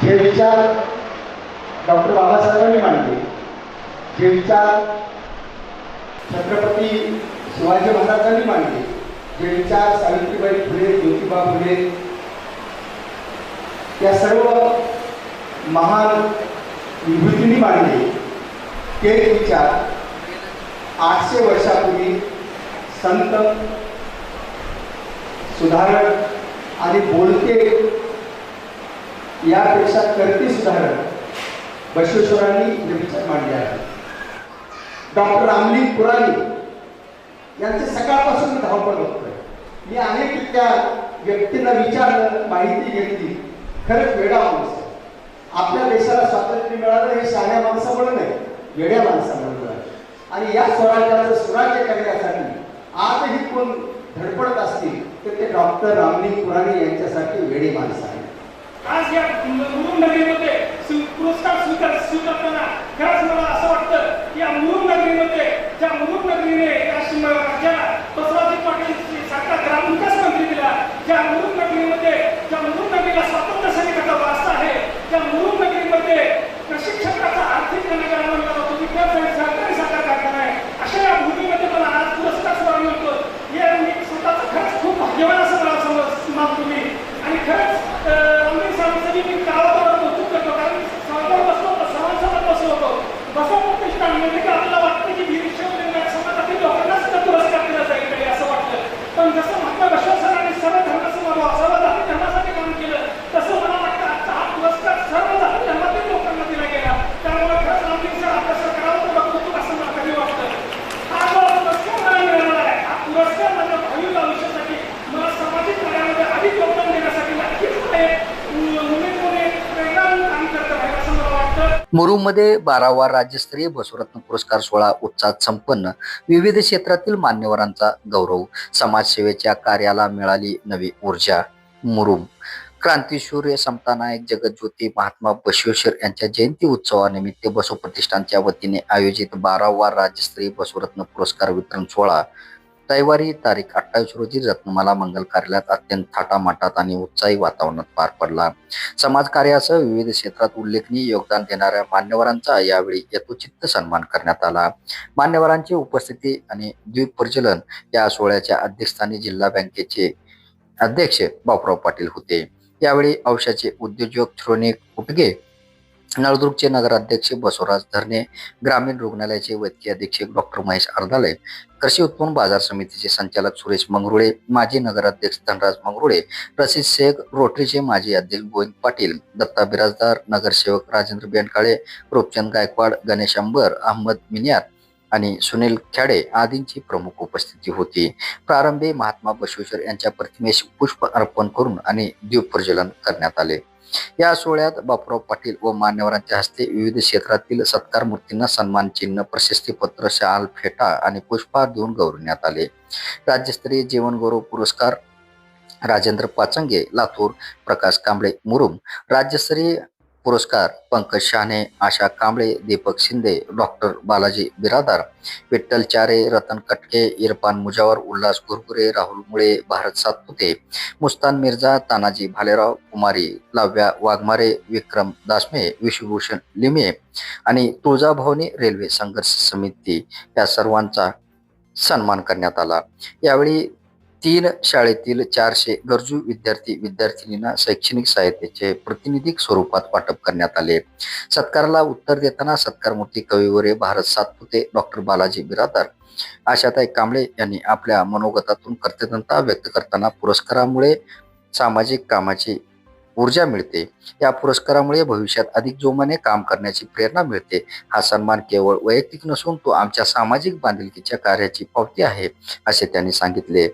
जे विचार डॉक्टर बाबासाहेबांनी मांडले, जे विचार छत्रपती शिवाजी महाराजांनी मांडले, जे विचार सावित्रीबाई फुले, ज्योतिबा फुले या सर्व महान विभूतींनी मांडले, ते विचार 800 वर्षापूर्वी संत, सुधारक आणि बोलते यापेक्षा करते सुधारक बसवेश्वरांनी हे विचार मांडले आहेत. डॉक्टर रामलिंग पुराणी यांचे सकाळपासून मी धावपळ बघतोय. मी अनेक त्या व्यक्तींना विचारलं, माहिती घेतली. खरंच वेडा माणूस आहे. आपल्या देशाला स्वातंत्र्य मिळालं हे शहाण्या माणसामुळे नाही, वेड्या माणसामुळे मिळालं. आणि या स्वराज्याचं सुराज्य करण्यासाठी आजही कोण धडपडत असतील तर ते डॉक्टर रामलिंग पुराणी यांच्यासाठी वेडे माणसं आहेत. आज या मुरुम नगरीमध्ये पुरस्कार स्वीकारताना खरंच मला असं वाटतं की या मुरुम नगरीमध्ये, ज्या मुरुम नगरीने राज्याला बसवराज पाटील सारखा ग्रामविकास मंत्री दिला, ज्या मुरुम नगरीमध्ये, ज्या मुरुम नगरीला स्वातंत्र्य सैनिकाचा वारसा आहे, त्या मुरुम नगरीमध्ये कृषी क्षेत्राचा आर्थिक रणगाडा म्हणला जातो, विज्ञान सहकारी साखर कारखाना आहे. अशा या भूमीमध्ये मला आज पुरस्कार स्वीकारला मिळतो. हे मी स्वतःचं खरंच खूप भाग्यवान असं मला मानतो मी. आणि खरंच मी गावावर कौतुक करतो, कारण सर्वांवर बसलो होतो, सर्वांसोबत बसलो होतो. बसव प्रतिष्ठान म्हणजे की आपल्याला वाटतं की भीमसेन समाजातील लोकांना सुद्धा पुरस्कार दिला जाईल असं वाटतं. पण जसं महात्मा बसवेश्वरांनी सर्व सर्व जाती धर्मासाठी काम केलं, तसं मला वाटतं आजचा हा पुरस्कार सर्व जाती धर्मातील लोकांना दिला गेला. त्यामुळे खरंच रामलिंग सर आपल्या सरकारवर कौतुक असं मला कधी वाटतं. हा जो पुरस्कार मला मिळाला आहे, हा पुरस्कार माझ्या भावी आयुष्यासाठी, मला सामाजिक कार्यामध्ये अधिक योगदान देण्यासाठी नक्कीच मुरुममध्ये 12वा राज्यस्तरीय बसवरत्न पुरस्कार सोहळा उत्साहात संपन्न. विविध क्षेत्रातील मान्यवरांचा गौरव. समाजसेवेच्या कार्याला मिळाली नवी ऊर्जा. मुरुम क्रांतीसूर्य समतानायक जगज्योती महात्मा बसवेश्वर यांच्या जयंती उत्सवानिमित्त बसव प्रतिष्ठानच्या वतीने आयोजित 12वा राज्यस्तरीय बसवरत्न पुरस्कार वितरण सोहळा रविवारी तारीख 28 रोजी रत्नमाला मंगल कार्यालयात अत्यंत थाटामाटात आणि उत्साही वातावरणात पार पडला. समाजकार्यासह विविध क्षेत्रात उल्लेखनीय योगदान देणाऱ्या मान्यवरांचा यावेळी यथोचित सन्मान करण्यात आला. मान्यवरांची उपस्थिती आणि द्वीप प्रज्वलन या सोहळ्याच्या अध्यक्षस्थानी जिल्हा बँकेचे अध्यक्ष बापूराव पाटील होते. यावेळी औषधाचे उद्योजक श्रोनिक उटगे, नळदुर्गचे नगराध्यक्ष बसवराज धरणे, ग्रामीण रुग्णालयाचे वैद्यकीय अधीक्षक डॉक्टर महेश अर्धाले, कृषी उत्पन्न बाजार समितीचे संचालक सुरेश मंगरुळे, माजी नगराध्यक्ष धनराज मंगरुळे, रशीद शेख, रोटरीचे माजी अध्यक्ष गोविंद पाटील, दत्ता बिराजदार, नगरसेवक राजेंद्र बेंडकाळे, रूपचंद गायकवाड, गणेश अंबर, अहमद मिनियात आणि सुनील खेडे आदींची प्रमुख उपस्थिती होती. प्रारंभी महात्मा बसवेश्वर यांच्या प्रतिमेस पुष्प अर्पण करून आणि दीप प्रज्वलन करण्यात आले. या सोहळ्यात बापूराव पाटील व मान्यवरांच्या हस्ते विविध क्षेत्रातील सत्कार मूर्तींना सन्मान चिन्ह, प्रशस्तीपत्र, शाल, फेटा आणि पुष्पहार देऊन गौरवण्यात आले. राज्यस्तरीय जीवन गौरव पुरस्कार राजेंद्र पाचंगे लातूर, प्रकाश कांबळे मुरुम. राज्यस्तरीय पुरस्कार पंकज शहाणे, आशा कांबळे, दीपक शिंदे, डॉक्टर बालाजी बिरादार, विठ्ठल चारे, रतन कटके, इरफान मुजावर, उल्हास गुरगुरे, राहुल मुळे, भारत सातपुते, मुस्तान मिर्झा, तानाजी भालेराव, कुमारी लाव्या वाघमारे, विक्रम दासमे, विश्वभूषण लिमे आणि तुळजाभवानी रेल्वे संघर्ष समिती या सर्वांचा सन्मान करण्यात आला. यावेळी 3 शाळेतील 400 गरजू विद्यार्थींना शैक्षणिक साहित्याचे प्रातिनिधिक स्वरूपात वाटप करण्यात आले. सत्काराला उत्तर देताना सत्कारमूर्ती कविवर्य भारत सातपुते, डॉक्टर बालाजी बिरादार, आशाताई कांबळे यांनी आपल्या मनोगतातून कृतज्ञता व्यक्त करताना पुरस्कारामुळे सामाजिक कामाची ऊर्जा मिळते. या पुरस्कारामुळे भविष्यात अधिक जोमाने काम करण्याची प्रेरणा मिळते. हा सन्मान केवळ वैयक्तिक नसून तो आमच्या सामाजिक बांधिलकीच्या कार्याची पावती आहे, असे त्यांनी सांगितले.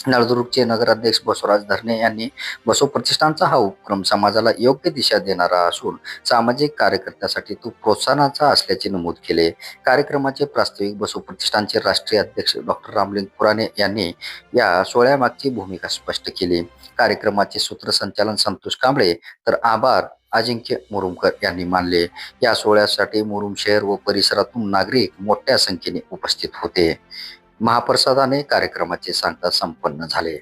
नळदुर्गचे नगराध्यक्ष बसवराज धरणे यांनी बसव प्रतिष्ठानचा हा उपक्रम समाजाला योग्य दिशा देणारा असून सामाजिक कार्यकर्त्यासाठी तो प्रोत्साहनाचा असल्याचे नमूद केले. कार्यक्रमाचे प्रास्ताविक बसव प्रतिष्ठानचे राष्ट्रीय अध्यक्ष डॉक्टर रामलिंग पुराणे यांनी या सोहळ्यामागची भूमिका स्पष्ट केली. कार्यक्रमाचे सूत्रसंचालन संतोष कांबळे तर आभार अजिंक्य मुरुमकर यांनी मानले. या सोहळ्यासाठी मुरुम शहर व परिसरातून नागरिक मोठ्या संख्येने उपस्थित होते. महाप्रसादाने कार्यक्रमाचे सांगता संपन्न झाले.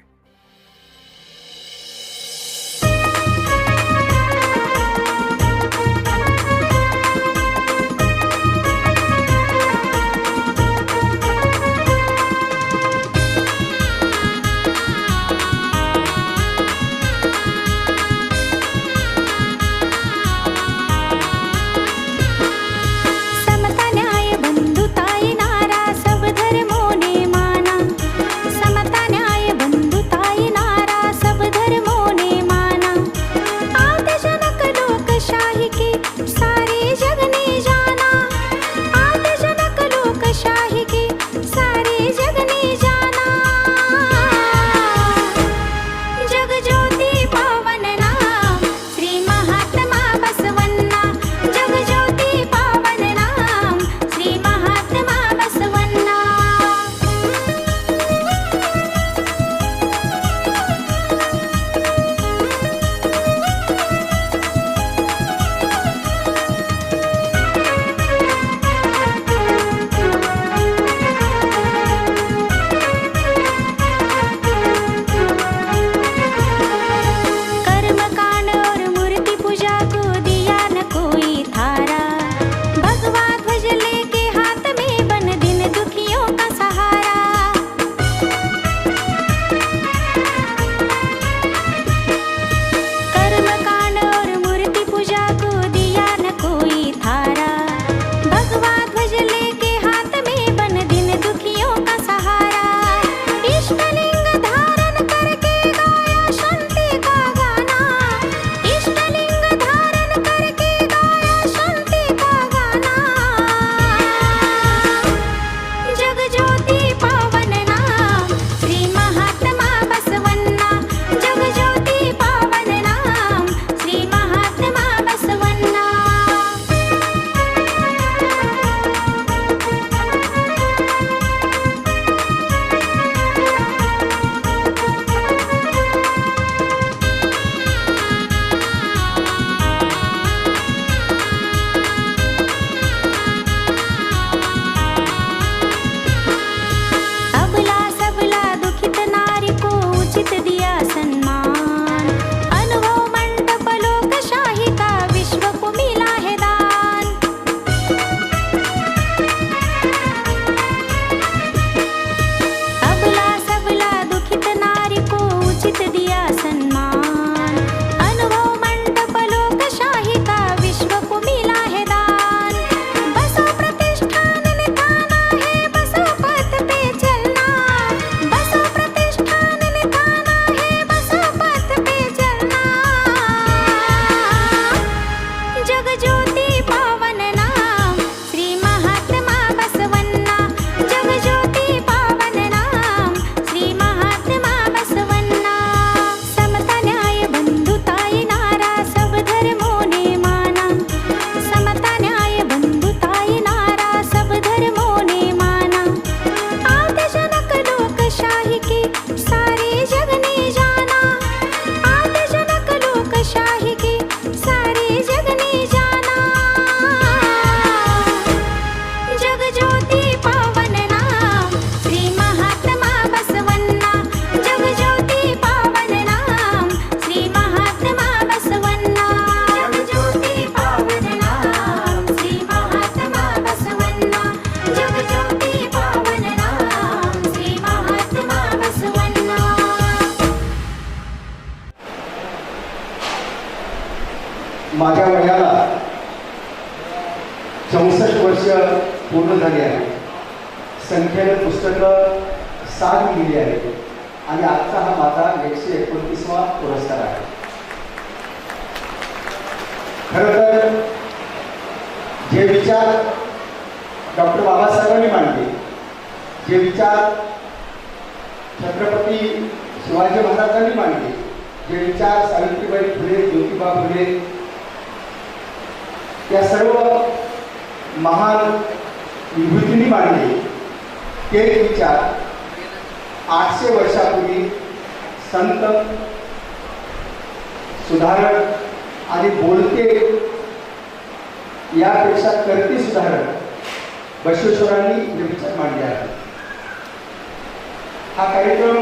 माझ्या वयाला 64 वर्ष पूर्ण झाली आहे. संख्येने पुस्तकं 7 लिहिली आहेत आणि आजचा हा माझा 129वा पुरस्कार आहे. खरं तर जे विचार डॉक्टर बाबासाहेबांनी मांडले, जे विचार छत्रपती शिवाजी महाराजांनी मांडले, जे विचार सावित्रीबाई फुले, ज्योतिबा फुले या सर्व महान विभूतींनी मांडले, ते विचार 800 वर्षापूर्वी संत, सुधारक आणि बोलते यापेक्षा करते सुधारक बसवेश्वरांनी हे विचार मांडले आहेत. हा कार्यक्रम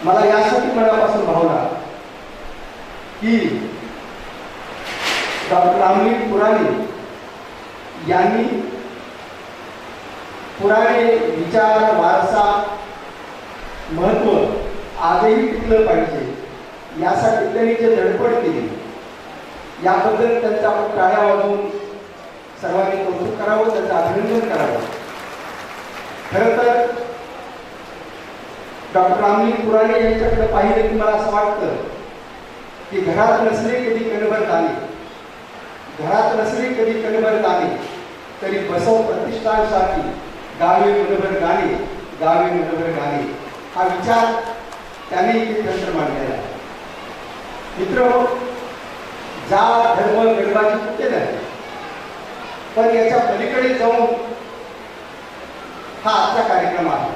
मला यासाठी मनापासून भावला की डॉक्टर रामलिंग पुराणे यांनी पुराणे विचार, वारसा, महत्व आजही टिकलं पाहिजे यासाठी त्यांनी जे धडपड केली, याबद्दल त्यांचा आपण टाळ्या वाजवून सर्वांनी कौतुक करावं, त्यांचं अभिनंदन करावं. खरं तर डॉक्टर रामलिंग पुराणे यांच्याकडे पाहिलं की मला असं वाटतं की घरात नसले कधी कणभर दाणे, घरात नसले कधी कणभर दाणे, तरी बसव प्रतिष्ठानसाठी गावे मनभर गाणे, गावे मनभर गाणे हा विचार त्याने इथे तंत्र मांडलेला आहे. मित्र, जात धर्म गडबाजी कुठे नाही, पण याच्या पलीकडे जाऊन हा आजचा कार्यक्रम आहे.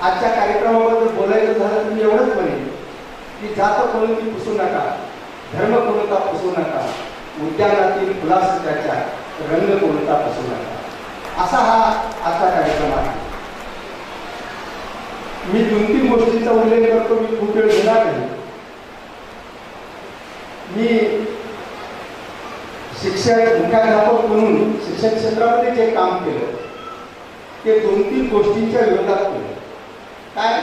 आजच्या कार्यक्रमाबद्दल बोलायचं झालं तर मी एवढंच म्हणेन की जात कोणती पुसू नका, धर्म कोणता पुसू नका, उद्यानातील फुलासत्याच्या रंग कोणता पुसू नका, असा हा आजचा कार्यक्रम आहे. मी 2-3 गोष्टींचा उल्लेख करतो, मी खूप वेळ घेणार नाही. मी शिक्षक, मुख्याध्यापक म्हणून शिक्षण क्षेत्रामध्ये जे काम केलं ते 2-3 गोष्टींच्या विरोधात केलं. काय?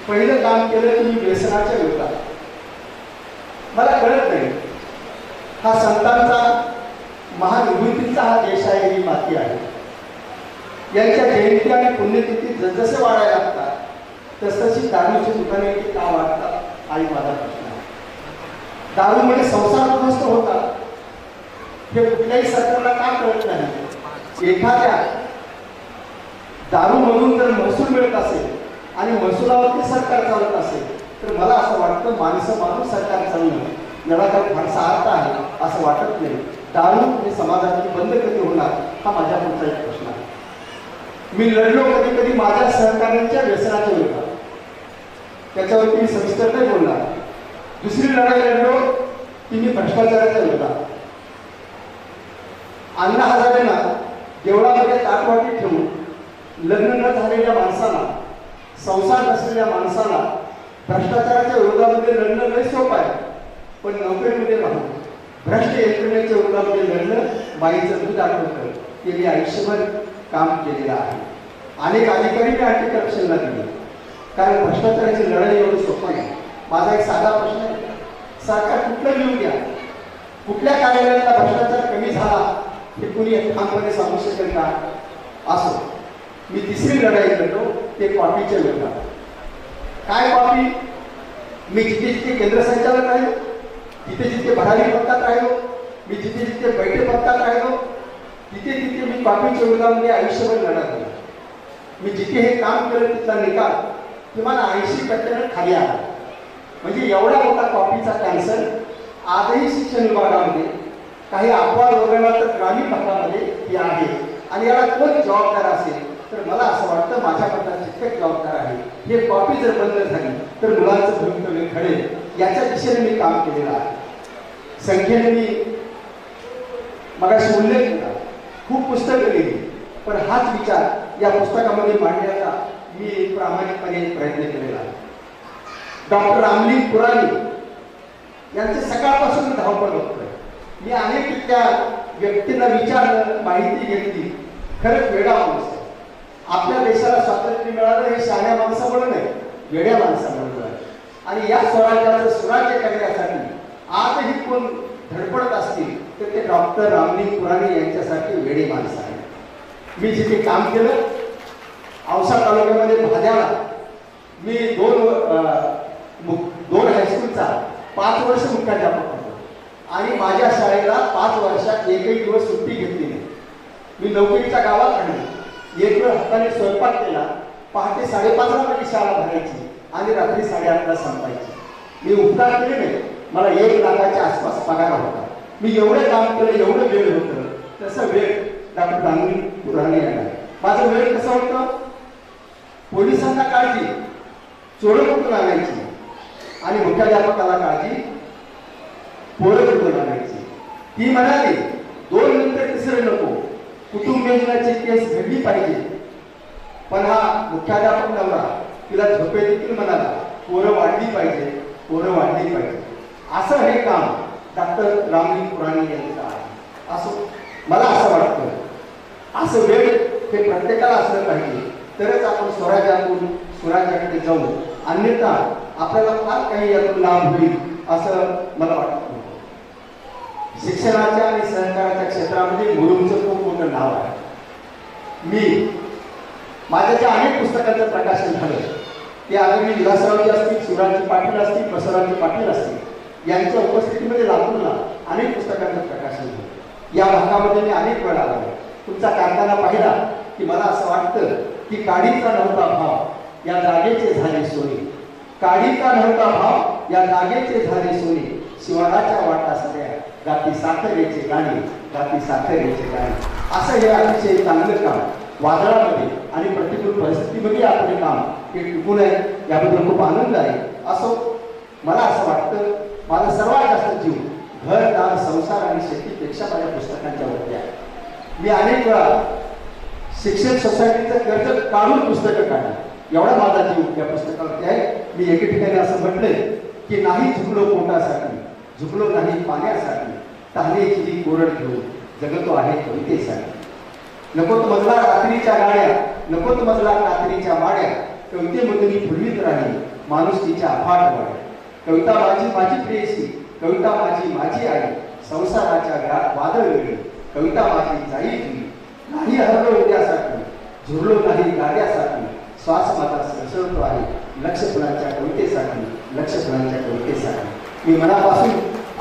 पहिलं काम केलं की मी व्यसनाच्या विरोधात. मला कळत नाही, हा संतांचा, महाविभूतींचा हा देश आहे, ही माती आहे. यांच्या जयंती आणि पुण्यतिथी जसजसे वाढायला लागतात तसतशी दारूची दुकाने का वाढतात, आई माझा प्रश्न आहे. दारूमुळे संसार उद्ध्वस्त होतात हे कुठल्याही सरकारला का कळत नाही? एखाद्या दारूमधून जर महसूल मिळत असेल आणि महसुलावरती सरकार चालत असेल तर मला असं वाटतं माणसं माणूस सरकार चालणं याला काही फारसा अर्थ आहे असं वाटत नाही. दारू हे समाजाची बंद कधी होणार हा माझ्या पुढचा एक प्रश्न आहे. मी लढलो कधी कधी माझ्या सहकार्यांच्या व्यसनाच्या विरोधात, त्याच्यावरती मी सविस्तर नाही बोलणार. दुसरी लढाई लढलो ती मी भ्रष्टाचाराच्या विरोधात. अण्णा हजारेंना देवळामध्ये ताटवाटी ठेवून लग्न न झालेल्या माणसाला, संसार नसलेल्या माणसाला भ्रष्टाचाराच्या विरोधामध्ये लढणं लय सोपं आहे, पण नोकरीमध्ये राहून भ्रष्ट यंत्रणेच्या विरोधामध्ये लढणं बाईचं दूध आठवतं. ते मी आयुष्यभर काम केलेलं आहे. अनेक अधिकारी मी अँटी करप्शनला दिले, कारण भ्रष्टाचाराची लढाई एवढी सोपं नाही. माझा एक साधा प्रश्न आहे, सरकार कुठलं लिहून द्या, कुठल्या कार्यालयाला भ्रष्टाचार कमी झाला हे कुणी ठामपणे सांगू शकेल का? असो, मी तिसरी लढाई लढलो ते कॉपीच्या विरोधात. काय कॉपी? मी जिथे जिथे केंद्र संचालक राहिलो, जिथे जिथे भरारी पथकात राहिलो, मी जिथे जिथे बैठक पथकात राहिलो, तिथे तिथे मी कॉपीच्या विरोधामध्ये आयुष्यभर लढत होतो. मी जिथे हे काम केलं तिथला निकाल किमान 80% खाली आला. म्हणजे एवढा मोठा कॉपीचा कॅन्सर आजही शिक्षण विभागामध्ये काही अपवाद वगळला तर ग्रामीण भागामध्ये हे आहे. आणि याला कोण जबाबदार असेल तर मला असं वाटतं माझ्याकडनं जितके जबाबदार आहे. हे कॉपी जर बंद झाली तर मुलांचं भवितव्य घडेल, याच्या दिशेने मी काम केलेलं आहे. संख्येने मी मगाशी उल्लेख केला, खूप पुस्तकं लिहिली, पण हाच विचार या पुस्तकामध्ये मांडण्याचा मी प्रामाणिकपणे प्रयत्न केलेला आहे. डॉक्टर रामलिंग पुराणे यांचे सकाळपासून मी धावपळ बघतोय. मी अनेक त्या व्यक्तींना विचारलं, माहिती घेतली. खरंच वेडा माणूस आहे. आपल्या देशाला स्वातंत्र्य मिळालं हे शहाण्या माणसामुळे नाही, वेड्या माणसामुळे. आणि या स्वराज्याचं सुराज्य करण्यासाठी आजही कोण धडपडत असतील तर ते डॉक्टर रामलिंग कुराणे यांच्यासाठी वेडे माणसं आहे. मी जिथे काम केलं औसा तालुक्यामध्ये भाद्याला मी दोन हायस्कूलचा 5 वर्ष मुख्याध्यापक होतो आणि माझ्या शाळेला 5 वर्षात एकही दिवस सुट्टी घेतली नाही. मी नोकरीच्या गावात आणली, एक वेळ हाताने स्वयंपाक केला, पहाटे 5:30ला माझी शाळा भरायची आणि रात्री 8:30ला संपायची. मी उपकार केले नाही, मला 1 लाखाच्या आसपास पगार होता. मी एवढं काम केलं, एवढं वेळ होतं, तसं वेळ डॉक्टर रामलिंग कुराणे यांना. माझं वेळ कसं होतं, पोलिसांना काळजी, चोरं कुठून आणायची आणि मुख्याध्यापकाला काळजी, पोरं कुठून आणायची. ती म्हणाली 2 नंतर तिसरं नको, कुटुंब योजनाची केस घडली पाहिजे. पण हा मुख्याध्यापक नवरा तिला झोपे देखील म्हणाला पोरं वाढली पाहिजे, पोरं वाढली पाहिजे. असं हे काम डॉक्टर रामलिंग कुराणे यांचं आहे. असं मला असं वाटतं, असं वेळ हे प्रत्येकाला असलं पाहिजे, तरच आपण स्वराज्यातून स्वराज्याकडे जाऊ. अन्यथा आपल्याला फार काही यातून लाभ होईल असं मला वाटतं. शिक्षणाच्या आणि सहकाराच्या क्षेत्रामध्ये मुरुमचं खूप मोठं नाव आहे. मी माझ्या ज्या अनेक पुस्तकांचं प्रकाशन झालं ते आदरणीय विलासरावजी असतील, शिवराजी पाटील असतील, बसवराजी पाटील असतील यांच्या उपस्थितीमध्ये लातूरला अनेक पुस्तकांचं प्रकाशन झालं. या भागामध्ये मी अनेक वेळा आलो. तुमचा कारखाना पाहिला की मला असं वाटतं की काडीचा नव्हता भाव या जागेचे झाले सोने, काडीचा नव्हता भाव या जागेचे झाले सोने, शिवाराच्या वाटा सगळ्या गाती साखरेचे गाणे, गाती साखरेचे गाणे. असं हे अतिशय चांगलं काम वादळामध्ये आणि प्रतिकूल परिस्थितीमध्ये आपले काम हे टिकून आहे, याबद्दल खूप आनंद आहे. असो मला असं वाटतं, माझा सर्वात जास्त जीव घर, दार, संसार आणि शेतीपेक्षा माझ्या पुस्तकांच्या वरती आहे. मी अनेक वेळा शिक्षण सोसायटीचं कर्ज काढून पुस्तकं काढली, एवढा माझा जीव या पुस्तकावरती आहे. मी एके ठिकाणी असं म्हटलंय की नाही झुकलो पोटासाठी, झुकलो नाही पाण्यासाठी, तहानेची ही कोरड घेऊन जगतो आहे कवितेसाठी. नको तो मजला रात्रीच्या गाड्या, नको तो मजला रात्रीच्या माड्या, कवितेमधून फुलवीत राहील माणुसकीच्या अफाट वाड्या. कविता माझी माझी प्रेयसी, कविता माझी माझी आई, संसाराच्या वादळ वेळी कविता माझी जाई जुई. नाही हरलो उद्यासाठी, झुरलो नाही गाड्यासाठी, श्वास माझा सरसळतो आहे लक्ष फुलांच्या कवितेसाठी, लक्ष फुलांच्या कवितेसाठी. मी मनापासून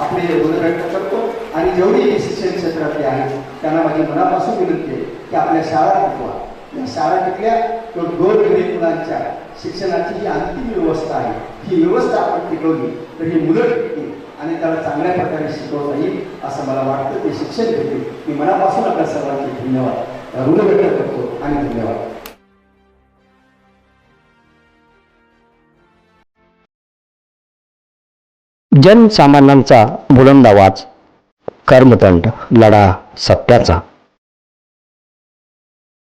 आपले बोल व्यक्त करतो आणि जेवढी शिक्षण क्षेत्रातले आहेत त्यांना माझी मनापासून विनंती आहे की आपल्या शाळा टिकवा. या शाळा टिकल्या तर गोरगरीब मुलांच्या शिक्षणाची जी अंतिम व्यवस्था आहे ही व्यवस्था आपण टिकवली तर ही मुलं टिकतील आणि त्याला चांगल्या प्रकारे शिकवता येईल असं मला वाटतं. ते शिक्षण घेतील. मी मनापासून आपल्या सर्वांचे धन्यवाद ऋण व्यक्त करतो आणि धन्यवाद. जनसामान्यांचा बुलंद आवाज, कर्मतंड लढा सत्याचा.